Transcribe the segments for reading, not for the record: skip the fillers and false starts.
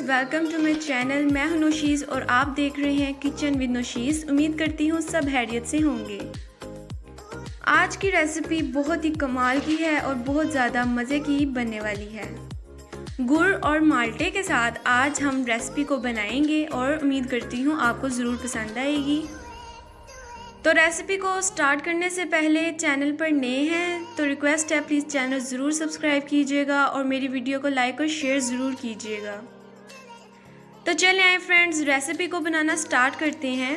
Welcome to my channel. मैं हूं नौशीज़ और आप देख रहे हैं किचन विद नौशीज़। उम्मीद करती हूँ सब खैरियत से होंगे। आज की रेसिपी बहुत ही कमाल की है और बहुत ज़्यादा मज़े की बनने वाली है। गुड़ और माल्टे के साथ आज हम रेसिपी को बनाएंगे और उम्मीद करती हूँ आपको ज़रूर पसंद आएगी। तो रेसिपी को स्टार्ट करने से पहले चैनल पर नए हैं तो रिक्वेस्ट है प्लीज़ चैनल ज़रूर सब्सक्राइब कीजिएगा और मेरी वीडियो को लाइक और शेयर ज़रूर कीजिएगा। तो चले आए फ्रेंड्स, रेसिपी को बनाना स्टार्ट करते हैं।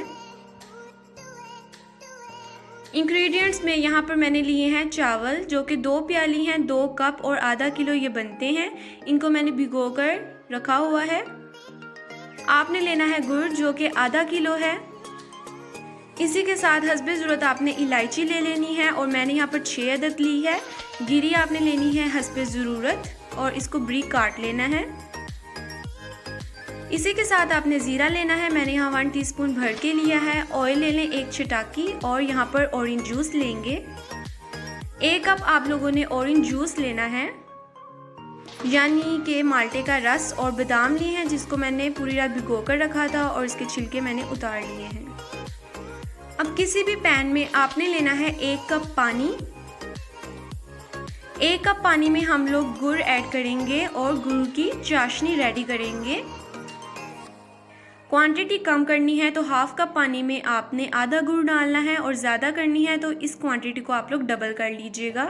इंग्रेडिएंट्स में यहाँ पर मैंने लिए हैं चावल जो कि 2 प्याली हैं, 2 कप और आधा किलो ये बनते हैं। इनको मैंने भिगोकर रखा हुआ है। आपने लेना है गुड़ जो कि आधा किलो है। इसी के साथ हस्बे ज़रूरत आपने इलायची ले लेनी है और मैंने यहाँ पर 6 अदद ली है। गिरी आपने लेनी है हस्बे ज़रूरत और इसको बारीक काट लेना है। इसी के साथ आपने ज़ीरा लेना है, मैंने यहाँ 1 टीस्पून भर के लिया है। ऑयल ले लें 1 चटाकी और यहाँ पर ऑरेंज जूस लेंगे। 1 कप आप लोगों ने ऑरेंज जूस लेना है, यानी कि माल्टे का रस। और बादाम लिए हैं जिसको मैंने पूरी रात भिगो कर रखा था और इसके छिलके मैंने उतार लिए हैं। अब किसी भी पैन में आपने लेना है 1 कप पानी। 1 कप पानी में हम लोग गुड़ ऐड करेंगे और गुड़ की चाशनी रेडी करेंगे। क्वांटिटी कम करनी है तो 1/2 कप पानी में आपने आधा गुड़ डालना है और ज़्यादा करनी है तो इस क्वांटिटी को आप लोग डबल कर लीजिएगा।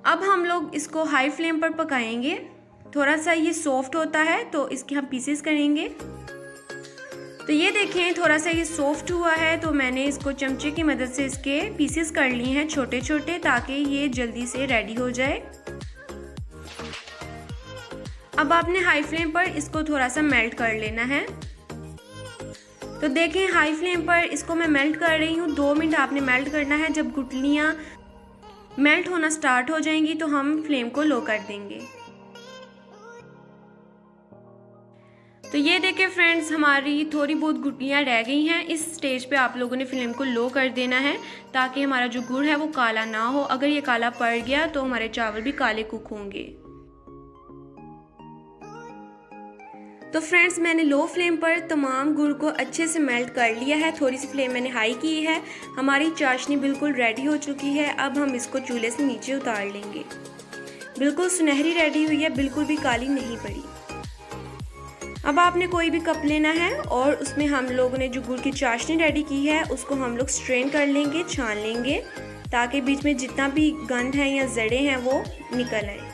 अब हम लोग इसको हाई फ्लेम पर पकाएंगे। थोड़ा सा ये सॉफ्ट होता है तो इसके हम पीसेस करेंगे। तो ये देखें थोड़ा सा ये सॉफ्ट हुआ है तो मैंने इसको चमचे की मदद से इसके पीसेस कर लिए हैं छोटे छोटे, ताकि ये जल्दी से रेडी हो जाए। अब आपने हाई फ्लेम पर इसको थोड़ा सा मेल्ट कर लेना है। तो देखें हाई फ्लेम पर इसको मैं मेल्ट कर रही हूँ। 2 मिनट आपने मेल्ट करना है। जब गुठलियाँ मेल्ट होना स्टार्ट हो जाएंगी तो हम फ्लेम को लो कर देंगे। तो ये देखें फ्रेंड्स, हमारी थोड़ी बहुत गुठलियाँ रह गई हैं। इस स्टेज पे आप लोगों ने फ्लेम को लो कर देना है ताकि हमारा जो गुड़ है वो काला ना हो। अगर ये काला पड़ गया तो हमारे चावल भी काले कुक होंगे। तो फ्रेंड्स, मैंने लो फ्लेम पर तमाम गुड़ को अच्छे से मेल्ट कर लिया है। थोड़ी सी फ्लेम मैंने हाई की है। हमारी चाशनी बिल्कुल रेडी हो चुकी है। अब हम इसको चूल्हे से नीचे उतार लेंगे। बिल्कुल सुनहरी रेडी हुई है, बिल्कुल भी काली नहीं पड़ी। अब आपने कोई भी कप लेना है और उसमें हम लोगों ने जो गुड़ की चाशनी रेडी की है उसको हम लोग स्ट्रेन कर लेंगे, छान लेंगे, ताकि बीच में जितना भी गंध है या जड़े हैं वो निकल आए।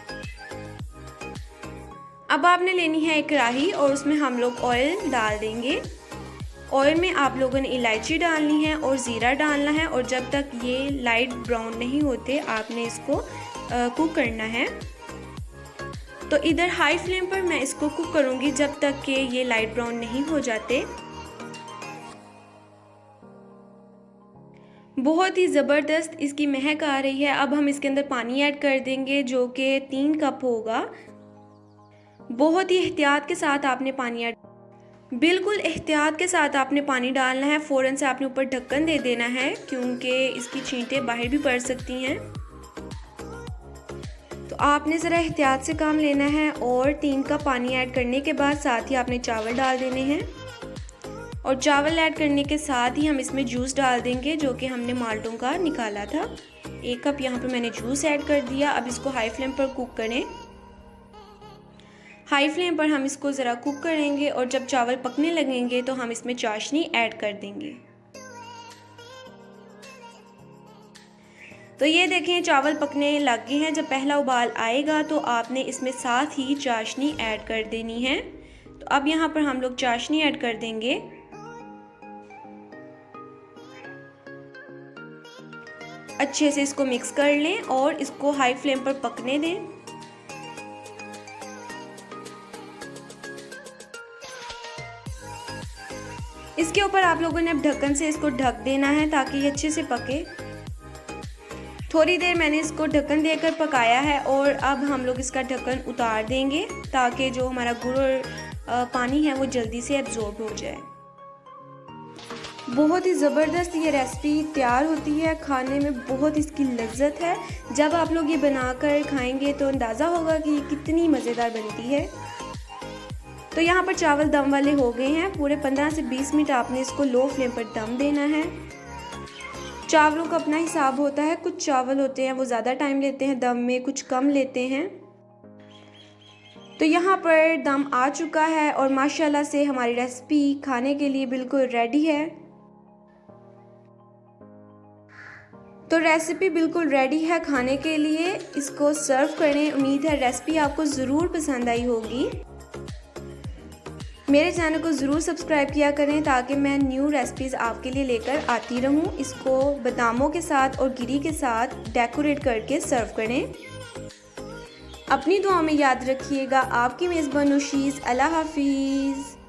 अब आपने लेनी है एक कढ़ाई और उसमें हम लोग ऑयल डाल देंगे। ऑयल में आप लोगों ने इलायची डालनी है और ज़ीरा डालना है और जब तक ये लाइट ब्राउन नहीं होते आपने इसको कुक करना है। तो इधर हाई फ्लेम पर मैं इसको कुक करूंगी जब तक कि ये लाइट ब्राउन नहीं हो जाते। बहुत ही ज़बरदस्त इसकी महक आ रही है। अब हम इसके अंदर पानी ऐड कर देंगे जो कि 3 कप होगा। बहुत ही एहतियात के साथ आपने पानी ऐड, बिल्कुल एहतियात के साथ आपने पानी डालना है। फ़ौरन से आपने ऊपर ढक्कन दे देना है क्योंकि इसकी छींटें बाहर भी पड़ सकती हैं। तो आपने ज़रा एहतियात से काम लेना है। और 3 कप पानी ऐड करने के बाद साथ ही आपने चावल डाल देने हैं और चावल ऐड करने के साथ ही हम इसमें जूस डाल देंगे जो कि हमने माल्टों का निकाला था। 1 कप यहाँ पे मैंने जूस ऐड कर दिया। अब इसको हाई फ्लेम पर कुक करें। हाई फ्लेम पर हम इसको ज़रा कुक करेंगे और जब चावल पकने लगेंगे तो हम इसमें चाशनी ऐड कर देंगे। तो ये देखें चावल पकने लग गए हैं। जब पहला उबाल आएगा तो आपने इसमें साथ ही चाशनी ऐड कर देनी है। तो अब यहाँ पर हम लोग चाशनी ऐड कर देंगे। अच्छे से इसको मिक्स कर लें और इसको हाई फ्लेम पर पकने दें। इसके ऊपर आप लोगों ने अब ढक्कन से इसको ढक देना है ताकि ये अच्छे से पके। थोड़ी देर मैंने इसको ढक्कन देकर पकाया है और अब हम लोग इसका ढक्कन उतार देंगे ताकि जो हमारा गुड़ और पानी है वो जल्दी से एब्जॉर्ब हो जाए। बहुत ही ज़बरदस्त ये रेसिपी तैयार होती है, खाने में बहुत इसकी लज्जत है। जब आप लोग ये बनाकर खाएंगे तो अंदाज़ा होगा कि ये कितनी मज़ेदार बनती है। तो यहाँ पर चावल दम वाले हो गए हैं। पूरे 15 से 20 मिनट आपने इसको लो फ्लेम पर दम देना है। चावलों का अपना हिसाब होता है, कुछ चावल होते हैं वो ज़्यादा टाइम लेते हैं दम में, कुछ कम लेते हैं। तो यहाँ पर दम आ चुका है और माशाल्लाह से हमारी रेसिपी खाने के लिए बिल्कुल रेडी है। तो रेसिपी बिल्कुल रेडी है खाने के लिए, इसको सर्व करें। उम्मीद है रेसिपी आपको ज़रूर पसंद आई होगी। मेरे चैनल को ज़रूर सब्सक्राइब किया करें ताकि मैं न्यू रेसिपीज़ आपके लिए लेकर आती रहूं। इसको बादामों के साथ और गिरी के साथ डेकोरेट करके सर्व करें। अपनी दुआ में याद रखिएगा। आपकी मेज़बान नौशीज़। अल्लाह हाफिज़।